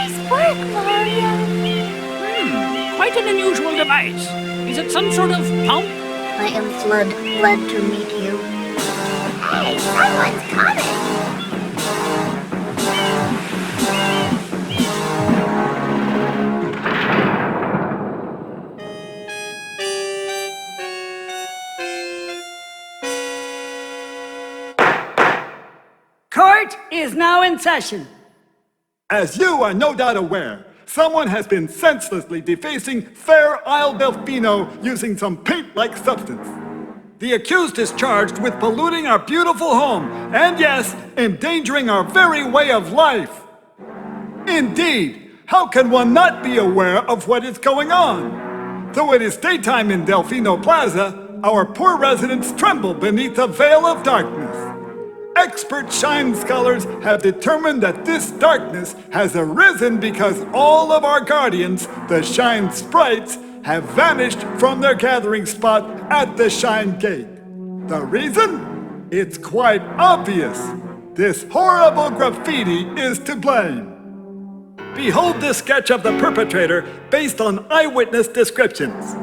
Nice work, Mario. Quite an unusual device. Is it some sort of pump? I am Flood, glad to meet you. Hey, someone's coming. Court is now in session. As you are no doubt aware, someone has been senselessly defacing fair Isle Delfino using some paint-like substance. The accused is charged with polluting our beautiful home, and yes, endangering our very way of life. Indeed, how can one not be aware of what is going on? Though it is daytime in Delfino Plaza, our poor residents tremble beneath a veil of darkness. Expert shine scholars have determined that this darkness has arisen because all of our guardians, the shine sprites, have vanished from their gathering spot at the shine gate. The reason? It's quite obvious. This horrible graffiti is to blame. Behold this sketch of the perpetrator based on eyewitness descriptions.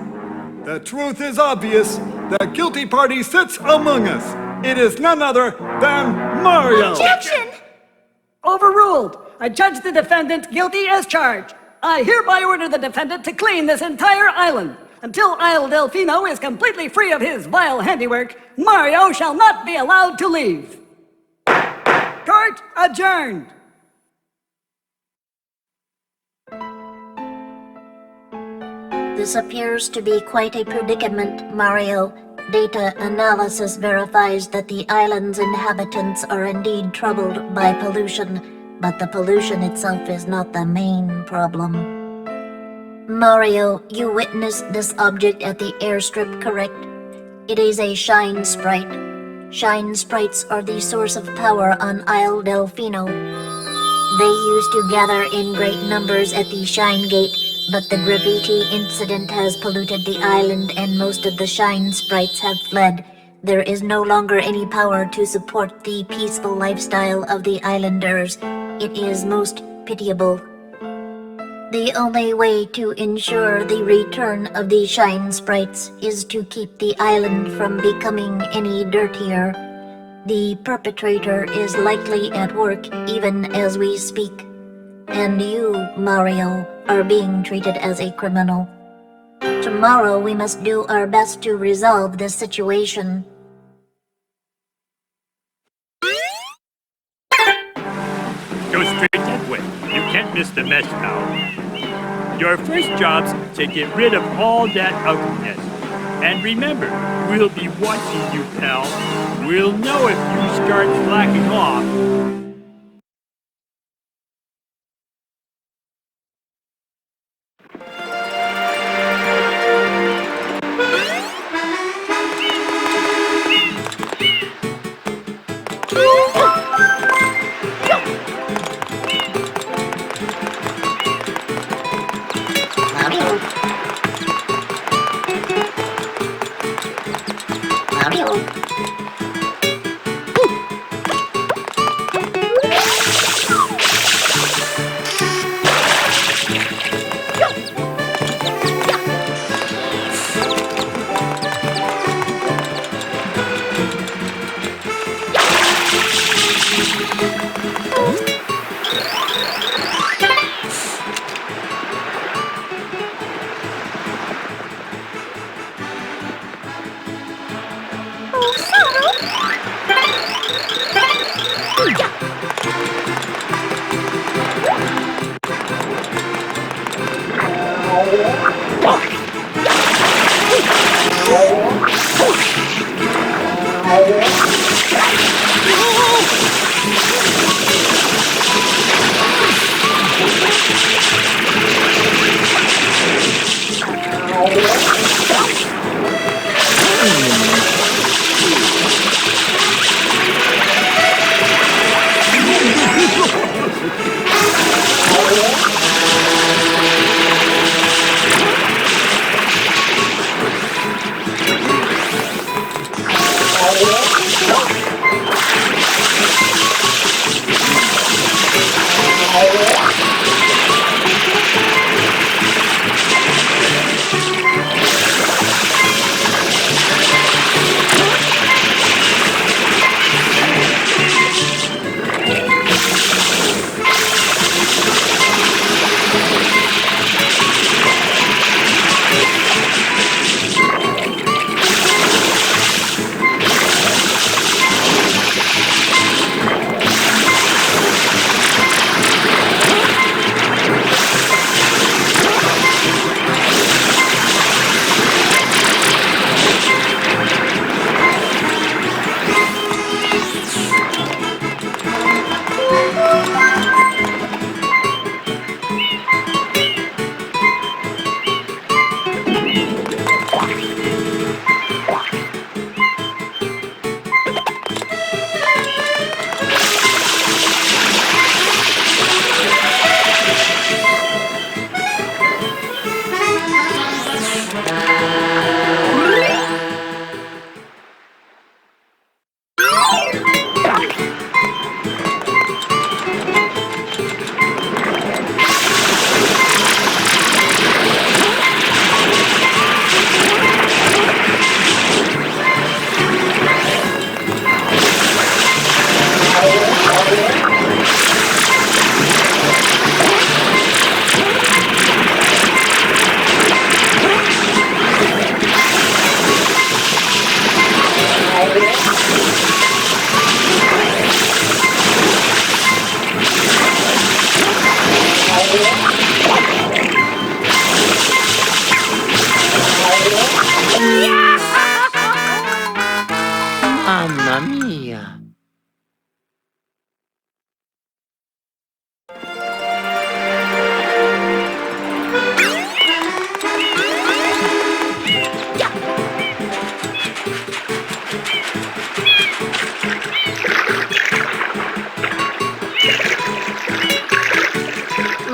The truth is obvious. The guilty party sits among us. It is none other than Mario! Objection! Overruled. I judge the defendant guilty as charged. I hereby order the defendant to clean this entire island. Until Isle Delfino is completely free of his vile handiwork, Mario shall not be allowed to leave. Court adjourned. This appears to be quite a predicament, Mario. Data analysis verifies that the island's inhabitants are indeed troubled by pollution, but the pollution itself is not the main problem. Mario, you witnessed this object at the airstrip, correct? It is a shine sprite. Shine sprites are the source of power on Isle Delfino. They used to gather in great numbers at the Shine Gate, but the graffiti incident has polluted the island and most of the shine sprites have fled. There is no longer any power to support the peaceful lifestyle of the islanders. It is most pitiable. The only way to ensure the return of the shine sprites is to keep the island from becoming any dirtier. The perpetrator is likely at work even as we speak. And you, Mario, are being treated as a criminal. Tomorrow we must do our best to resolve this situation. Go straight that way. You can't miss the mess now. Your first job's to get rid of all that ugliness. And remember, we'll be watching you, pal. We'll know if you start slacking off.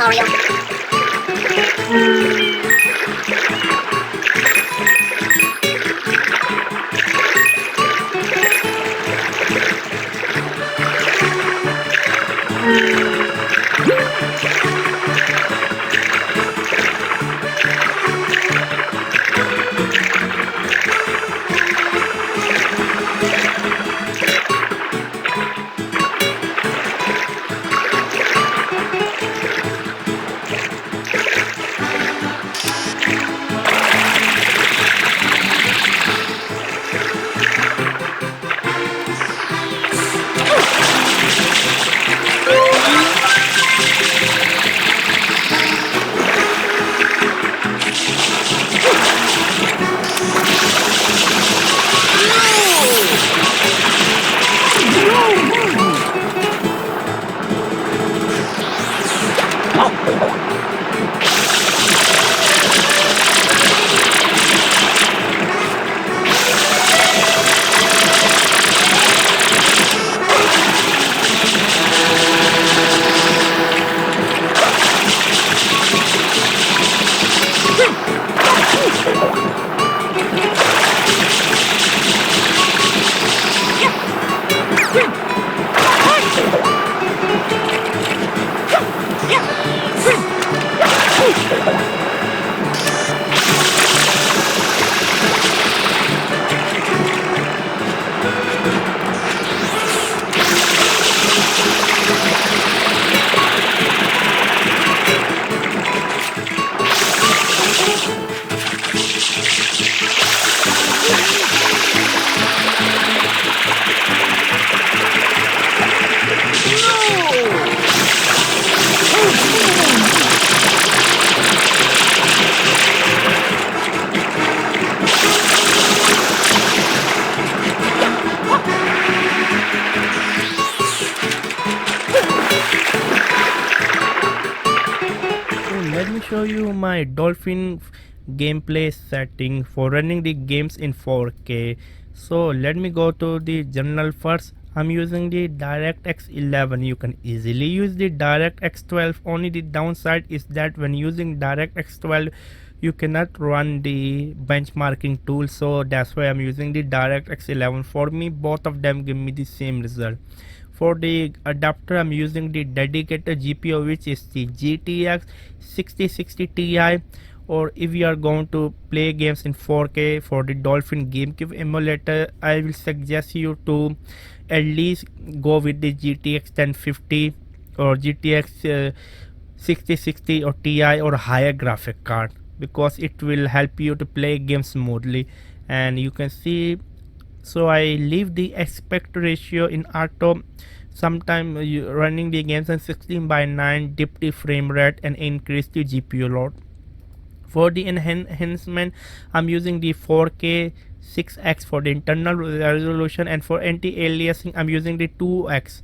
Mario. Let me show you my Dolphin gameplay setting for running the games in 4K. So let me go to the general first. I'm using the DirectX 11. You can easily use the DirectX 12. Only the downside is that when using DirectX 12 you cannot run the benchmarking tool, so that's why I'm using the DirectX 11. For me both of them give me the same result. For the adapter I'm using the dedicated GPU, which is the GTX 6060 Ti. Or if you are going to play games in 4K for the Dolphin GameCube emulator, I will suggest you to at least go with the GTX 1050 or GTX 6060 or Ti or higher graphic card, because it will help you to play games smoothly. And you can see, so I leave the aspect ratio in auto. Sometime running the games in 16:9, dip the frame rate and increase the GPU load. For the enhancement I'm using the 4K 6x for the internal resolution, and for anti-aliasing I'm using the 2x.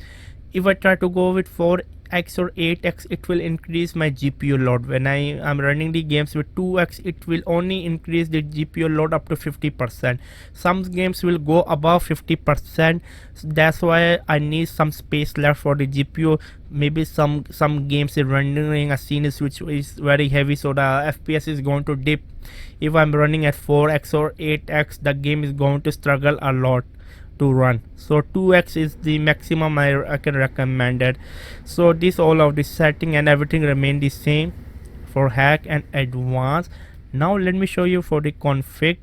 If I try to go with 4x or 8x, it will increase my GPU load. When I am running the games with 2x, it will only increase the GPU load up to 50%. Some games will go above 50%, so that's why I need some space left for the GPU. Maybe some games are rendering a scene which is very heavy, so the FPS is going to dip. If I'm running at 4x or 8x, the game is going to struggle a lot to run. So 2x is the maximum I can recommend it. So this all of the setting and everything remain the same for hack and advanced. Now let me show you for the config.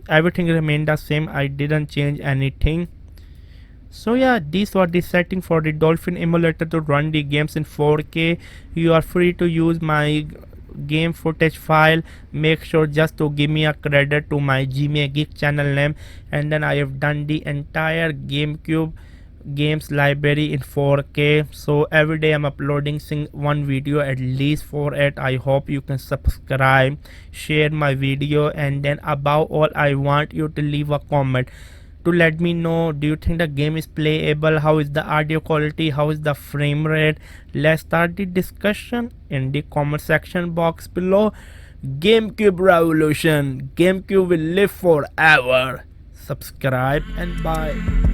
Everything remained the same, I didn't change anything. So yeah, these were the setting for the Dolphin emulator to run the games in 4K. You are free to use my game footage file. Make sure just to give me a credit to my Gmail Geek channel name, and then I have done the entire GameCube games library in 4K. So every day I'm uploading one video at least for it. I hope you can subscribe, share my video, and then above all I want you to leave a comment to let me know, do you think the game is playable, how is the audio quality, how is the frame rate. Let's start the discussion in the comment section box below. GameCube revolution, GameCube will live forever. Subscribe and bye.